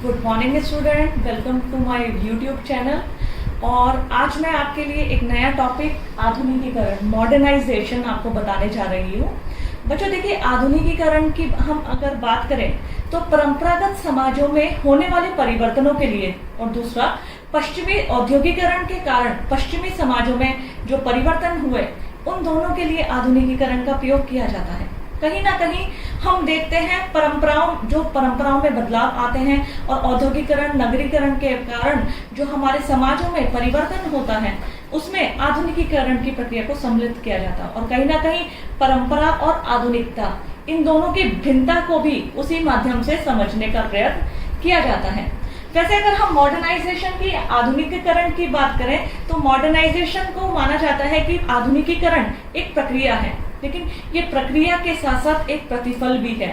Good morning student, welcome to my YouTube channel. और आज मैं आपके लिए एक नया टॉपिक आधुनिकीकरण, मॉडर्नाइजेशन आपको बताने जा रही हूँ। बच्चों देखिए, आधुनिकीकरण की हम अगर बात करें तो परंपरागत समाजों में होने वाले परिवर्तनों के लिए, और दूसरा पश्चिमी औद्योगिकरण के कारण पश्चिमी समाजों में जो परिवर्तन हुए, उन दोनों के लिए आधुनिकीकरण का प्रयोग किया जाता है। कहीं ना कहीं हम देखते हैं परंपराओं में बदलाव आते हैं और औद्योगिकरण, नगरीकरण के कारण जो हमारे समाजों में परिवर्तन होता है, उसमें आधुनिकीकरण की प्रक्रिया को सम्मिलित किया जाता है। और कहीं ना कहीं परंपरा और आधुनिकता, इन दोनों की भिन्नता को भी उसी माध्यम से समझने का प्रयत्न किया जाता है। वैसे अगर हम मॉडर्नाइजेशन की, आधुनिकीकरण की बात करें तो मॉडर्नाइजेशन को माना जाता है कि आधुनिकीकरण एक प्रक्रिया है, लेकिन ये प्रक्रिया के साथ साथ एक प्रतिफल भी है।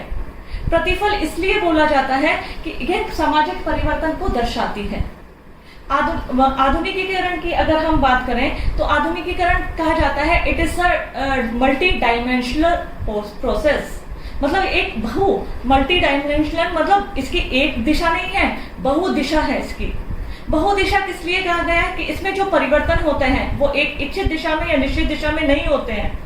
प्रतिफल इसलिए बोला जाता है कि यह सामाजिक परिवर्तन को दर्शाती है। आधुनिकीकरण की अगर हम बात करें तो आधुनिकीकरण कहा जाता है it is a multi dimensional process. मतलब एक मल्टी डायमेंशनल, मतलब इसकी एक दिशा नहीं है, बहुदिशा है इसकी। बहुदिशा किस लिए कहा गया है कि इसमें जो परिवर्तन होते हैं वो एक इच्छित दिशा में या निश्चित दिशा में नहीं होते हैं।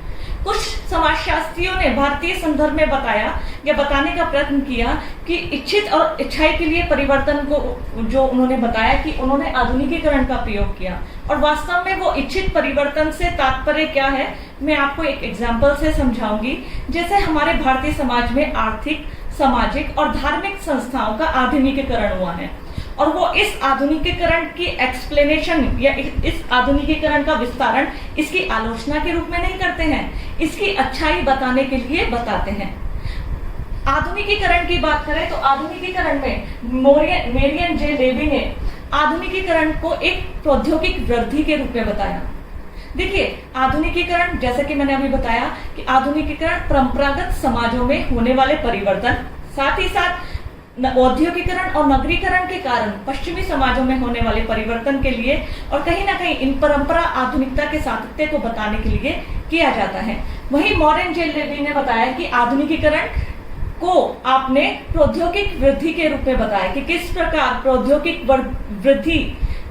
कुछ समाजशास्त्रियों ने भारतीय संदर्भ में बताया या बताने का प्रयत्न किया कि इच्छित और इच्छाई के लिए परिवर्तन को जो उन्होंने बताया कि उन्होंने आधुनिकीकरण का प्रयोग किया। और वास्तव में वो इच्छित परिवर्तन से तात्पर्य क्या है, मैं आपको एक एग्जाम्पल से समझाऊंगी। जैसे हमारे भारतीय समाज में आर्थिक, सामाजिक और धार्मिक संस्थाओं का आधुनिकीकरण हुआ है, और वो इस आधुनिकीकरण की एक्सप्लेनेशन या इस आधुनिकीकरण का विस्तारण इसकी आलोचना के रूप में नहीं करते हैं, इसकी अच्छाई बताने के लिए बताते हैं। आधुनिकीकरण की बात करें तो आधुनिकीकरण में मेरियन जे लेवी ने आधुनिकीकरण को एक प्रौद्योगिक वृद्धि के रूप में बताया। देखिए, आधुनिकीकरण, जैसे कि मैंने अभी बताया कि आधुनिकीकरण परंपरागत समाजों में होने वाले परिवर्तन, साथ ही साथ औद्योगिकरण और नगरीकरण के कारण पश्चिमी समाजों में होने वाले परिवर्तन के लिए, और कहीं ना कहीं इन परंपरा आधुनिकता के सातत्य को बताने के लिए किया जाता है। वहीं मॉडर्न जे लेवी ने बताया कि आधुनिकीकरण को आपने प्रौद्योगिक वृद्धि के रूप में बताया कि किस प्रकार प्रौद्योगिक वृद्धि,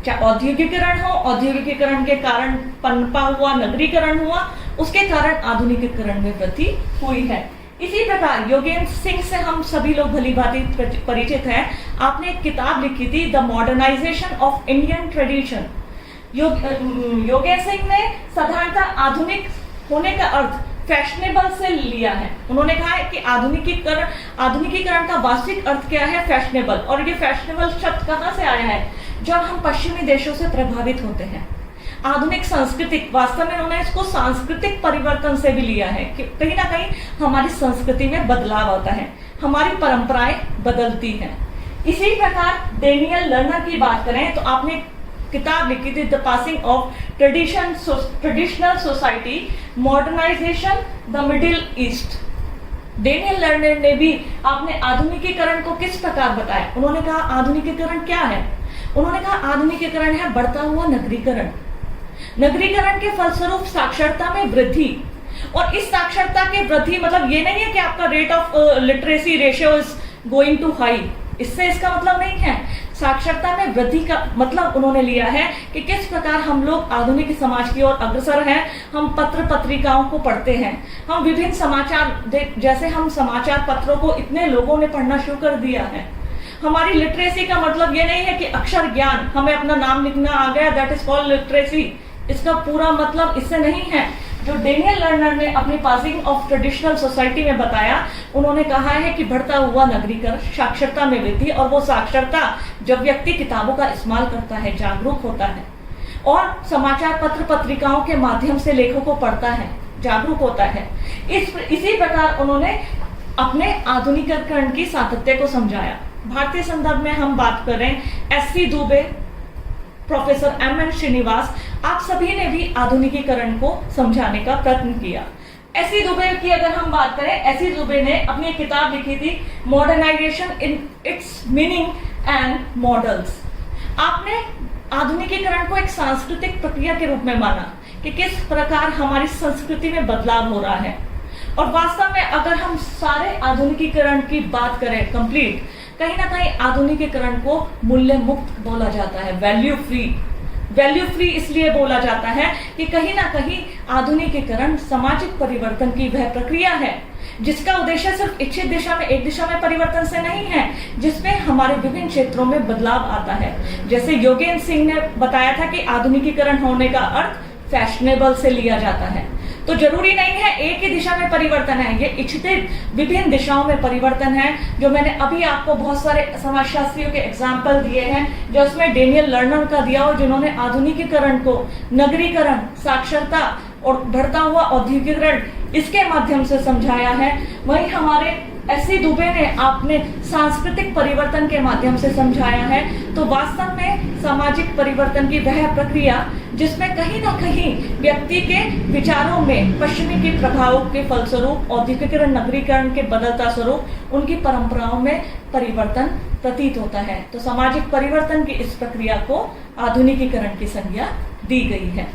चाहे औद्योगिकरण हो, औद्योगिकरण के कारण पनपा हुआ नगरीकरण हुआ, उसके कारण आधुनिकीकरण में वृद्धि हुई है। इसी प्रकार योगेंद्र सिंह से हम सभी लोग भली भांति परिचित हैं। आपने एक किताब लिखी थी, the modernisation of Indian tradition. Yogendra Singh ने साधारणतः आधुनिक होने का अर्थ फैशनेबल से लिया है। उन्होंने कहा है कि आधुनिकीकरण का वास्तविक अर्थ क्या है, फैशनेबल। और ये फैशनेबल शब्द कहाँ से आया है, जब हम पश्चिमी देशों से प्रभावित होते हैं। आधुनिक सांस्कृतिक, वास्तव में उन्होंने इसको सांस्कृतिक परिवर्तन से भी लिया है कि कहीं ना कहीं हमारी संस्कृति में बदलाव आता है, हमारी परंपराएं बदलती हैं। इसी प्रकार डेनियल लर्नर की बात करें तो आपने किताब लिखी थी, the passing of traditional society, modernisation the Middle East. Daniel Lerner ने भी आपने आधुनिकीकरण को किस प्रकार बताया। उन्होंने कहा आधुनिकीकरण क्या है, उन्होंने कहा आधुनिकीकरण है बढ़ता हुआ नगरीकरण। नगरीकरण के फलस्वरूप साक्षरता में वृद्धि, और इस साक्षरता की वृद्धि मतलब ये नहीं है कि आपका rate of literacy ratio is going to high, इससे इसका मतलब नहीं है। साक्षरता में वृद्धि का मतलब उन्होंने लिया है कि किस प्रकार हम लोग आधुनिक समाज की ओर अग्रसर हैं। हम पत्र पत्रिकाओं को पढ़ते हैं, हम विभिन्न समाचार, जैसे हम समाचार पत्रों को इतने लोगों ने पढ़ना शुरू कर दिया है। हमारी लिटरेसी का मतलब ये नहीं है कि अक्षर ज्ञान, हमें अपना नाम लिखना आ गया, दैट इज कॉल्ड लिटरेसी। इसका पूरा मतलब इससे नहीं है। जो डेनियल लर्नर ने अपनी पासिंग ऑफ ट्रेडिशनल सोसाइटी में बताया, उन्होंने कहा है कि बढ़ता हुआ नगरीकरण, साक्षरता में वृद्धि, और वो साक्षरता जब व्यक्ति किताबों का इस्तेमाल करता है, जागरूक होता है और समाचार पत्र पत्रिकाओं के माध्यम से लेखों को पढ़ता है, जागरूक होता है। इसी प्रकार उन्होंने अपने आधुनिकीकरण की सातत्य को समझाया। भारतीय संदर्भ में हम बात करें, SC. Dube, professor MN. Srinivas, आप सभी ने भी आधुनिकीकरण को समझाने का प्रयत्न किया। एस.सी. दुबे की अगर हम बात करें, एस.सी. दुबे ने अपनी एक किताब लिखी थी, modernisation in its meaning and models. आपने आधुनिकीकरण को एक सांस्कृतिक प्रक्रिया के रूप में माना कि किस प्रकार हमारी संस्कृति में बदलाव हो रहा है। और वास्तव में अगर हम सारे आधुनिकीकरण की बात करें कंप्लीट, कहीं ना कहीं आधुनिकीकरण को मूल्य मुक्त बोला जाता है, वैल्यू फ्री। वैल्यू फ्री इसलिए बोला जाता है कि कहीं ना कहीं आधुनिकीकरण सामाजिक परिवर्तन की वह प्रक्रिया है जिसका उद्देश्य सिर्फ इच्छित दिशा में, एक दिशा में परिवर्तन से नहीं है, जिसमें हमारे विभिन्न क्षेत्रों में बदलाव आता है। जैसे योगेंद्र सिंह ने बताया था कि आधुनिकीकरण होने का अर्थ फैशनेबल से लिया जाता है, तो जरूरी नहीं है एक ही दिशा में परिवर्तन है, ये इच्छित विभिन्न दिशाओं में परिवर्तन है। जो मैंने अभी आपको बहुत सारे समाजशास्त्रियों के एग्जाम्पल दिए हैं, जो उसमें डेनियल लर्नर का दिया हो, जिन्होंने आधुनिकीकरण को नगरीकरण, साक्षरता और बढ़ता हुआ औद्योगिकरण इसके माध्यम से समझाया है। वहीं हमारे एस.सी. दुबे ने आपने सांस्कृतिक परिवर्तन के माध्यम से समझाया है। तो वास्तव में सामाजिक परिवर्तन की वह प्रक्रिया जिसमें कहीं ना कहीं व्यक्ति के विचारों में पश्चिमी के प्रभावों के फलस्वरूप औद्योगिकरण, नगरीकरण के बदलता स्वरूप उनकी परंपराओं में परिवर्तन प्रतीत होता है। तो सामाजिक परिवर्तन की इस प्रक्रिया को आधुनिकीकरण की संज्ञा दी गई है।